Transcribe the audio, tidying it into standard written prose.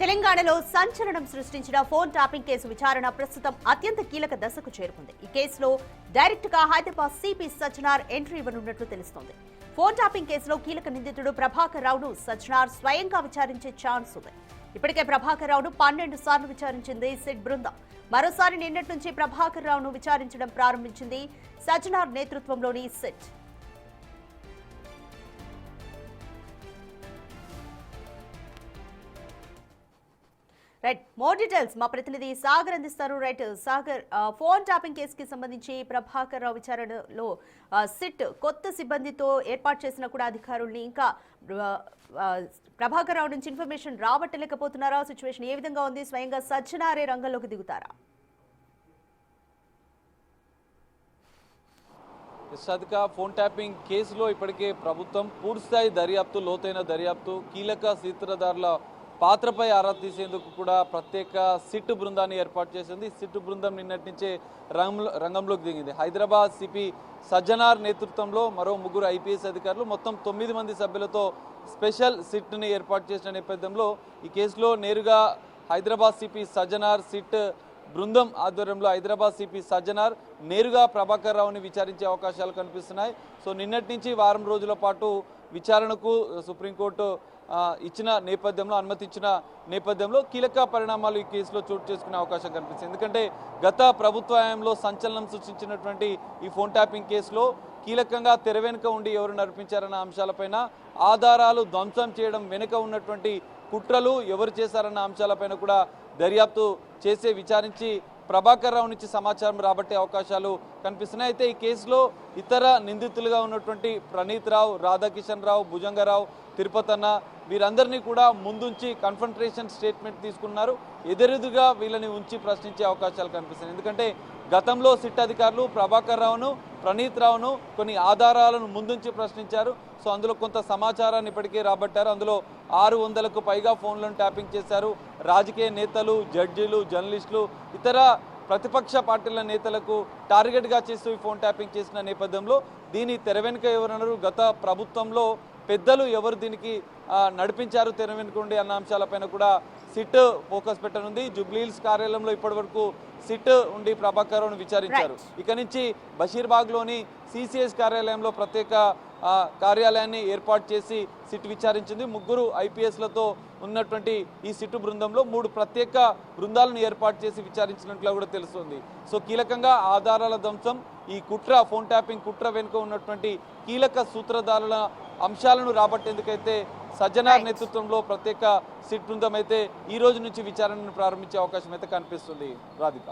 తెలంగాణలో సంచలనం సృష్టించిన ఫోన్ ట్యాపింగ్ కేసు విచారణ ప్రస్తుతం అత్యంత కీలక దశకు చేరుకుంది. ఈ కేసులో డైరెక్ట్ గా హైదరాబాద్ సిపి సజ్జనార్ ఎంట్రీ ఇవ్వనున్నట్లు తెలుస్తోంది. ఫోన్ ట్యాపింగ్ కేసులో కీలక నిందితుడు ప్రభాకర్ రావును సజ్జనార్ స్వయంగా విచారించే ఛాన్స్ ఉంది. ఇప్పటికే ప్రభాకర్ రావును 12 సార్లు విచారించింది సిట్ బృందం. మరోసారి నిన్నటి నుంచి ప్రభాకర్ రావును విచారించడం ప్రారంభించింది సజ్జనార్ నేతృత్వంలోని సిట్. రైట్, మోర్ డీటెయిల్స్ మా ప్రతినిధి సాగర్ అందిస్తారు. రైట్ సాగర్, ఫోన్ ట్యాపింగ్ కేసుకి సంబంధించి ప్రభాకర్ రావు విచారణలో సిట్ కొత్త సిబ్బందితో ఏర్పాటు చేసిన కూడా అధికారుల్ని ఇంకా ప్రభాకర్ రావు నుంచి ఇన్ఫర్మేషన్ రాబట్టలేకపోతున్నారా? సిచ్యువేషన్ ఏ విధంగా ఉంది? స్వయంగా సజ్జనారే రంగంలోకి దిగుతారా? సాధిక, ఫోన్ ట్యాపింగ్ కేసులో ఇప్పటికే ప్రభుత్వం పూర్తిస్థాయి దర్యాప్తు, లోతైన దర్యాప్తు, కీలక సూత్రధారుల పాత్రపై ఆరా తీసేందుకు కూడా ప్రత్యేక సిట్ బృందాన్ని ఏర్పాటు చేసింది. సిట్ బృందం నిన్నటి నుంచే రంగంలోకి దిగింది. హైదరాబాద్ సిపి సజ్జనార్ నేతృత్వంలో మరో 3 ఐపీఎస్ అధికారులు, మొత్తం 9 మంది సభ్యులతో స్పెషల్ సిట్ని ఏర్పాటు చేసిన నేపథ్యంలో ఈ కేసులో నేరుగా హైదరాబాద్ సిపి సజ్జనార్ సిట్ బృందం ఆధ్వర్యంలో హైదరాబాద్ సిపి సజ్జనార్ నేరుగా ప్రభాకర్ రావుని విచారించే అవకాశాలు కనిపిస్తున్నాయి. సో నిన్నటి నుంచి వారం రోజుల పాటు విచారణకు సుప్రీంకోర్టు ఇచ్చిన నేపథ్యంలో, అనుమతించిన నేపథ్యంలో కీలక పరిణామాలు ఈ కేసులో చోటు చేసుకునే అవకాశం కనిపిస్తుంది. ఎందుకంటే గత ప్రభుత్వ హయాంలో సంచలనం సృష్టించినటువంటి ఈ ఫోన్ ట్యాపింగ్ కేసులో కీలకంగా తెర వెనుక ఉండి ఎవరు నడిపించారన్న అంశాలపైన, ఆధారాలు ధ్వంసం చేయడం వెనుక ఉన్నటువంటి కుట్రలు ఎవరు చేశారన్న అంశాలపైన కూడా దర్యాప్తు చేసే విచారించి ప్రభాకర్ రావు నుంచి సమాచారం రాబట్టే అవకాశాలు కనిపిస్తున్నాయి. అయితే ఈ కేసులో ఇతర నిందితులుగా ఉన్నటువంటి ప్రణీత్ రావు, రాధాకిషన్ రావు, భుజంగరావు, తిరుపతన్న వీరందరినీ కూడా ముందుంచి కన్ఫంట్రేషన్ స్టేట్మెంట్ తీసుకున్నారు. ఎదురెదురుగా వీళ్ళని ఉంచి ప్రశ్నించే అవకాశాలు కనిపిస్తున్నాయి. ఎందుకంటే గతంలో సిట్ అధికారులు ప్రభాకర్ రావును, ప్రణీత్ రావును కొన్ని ఆధారాలను ముందుంచి ప్రశ్నించారు. సో అందులో కొంత సమాచారాన్ని ఇప్పటికే రాబట్టారు. అందులో 600కు పైగా ఫోన్లను ట్యాపింగ్ చేశారు. రాజకీయ నేతలు, జడ్జీలు, జర్నలిస్టులు, ఇతర ప్రతిపక్ష పార్టీల నేతలకు టార్గెట్గా చేస్తూ ఈ ఫోన్ ట్యాపింగ్ చేసిన నేపథ్యంలో దీని తెర వెనుక ఎవరన్నారు, గత ప్రభుత్వంలో పెద్దలు ఎవరు దీనికి నడిపించారు తెర వెనుక ఉండి అన్న అంశాలపైన కూడా సిట్ ఫోకస్ పెట్టనుంది. జూబ్లీహిల్స్ కార్యాలయంలో ఇప్పటి సిట్ ఉండి ప్రభాకర్ రావును విచారించారు. ఇక నుంచి బషీర్బాగ్లోని సిసిఎస్ కార్యాలయంలో ప్రత్యేక కార్యాలయాన్ని ఏర్పాటు చేసి సిట్ విచారించింది. 3 ఐపీఎస్లతో ఉన్నటువంటి ఈ సిట్ బృందంలో 3 ప్రత్యేక బృందాలను ఏర్పాటు చేసి విచారించినట్లు కూడా తెలుస్తుంది. సో కీలకంగా ఆధారాల ధ్వంసం, ఈ కుట్ర, ఫోన్ ట్యాపింగ్ కుట్ర వెనుక ఉన్నటువంటి కీలక సూత్రధారుల అంశాలను రాబట్టేందుకైతే సజ్జనార్ నేతృత్వంలో ప్రత్యేక సిట్ బృందం అయితే ఈ రోజు నుంచి విచారణను ప్రారంభించే అవకాశం అయితే కనిపిస్తుంది. రాధిక.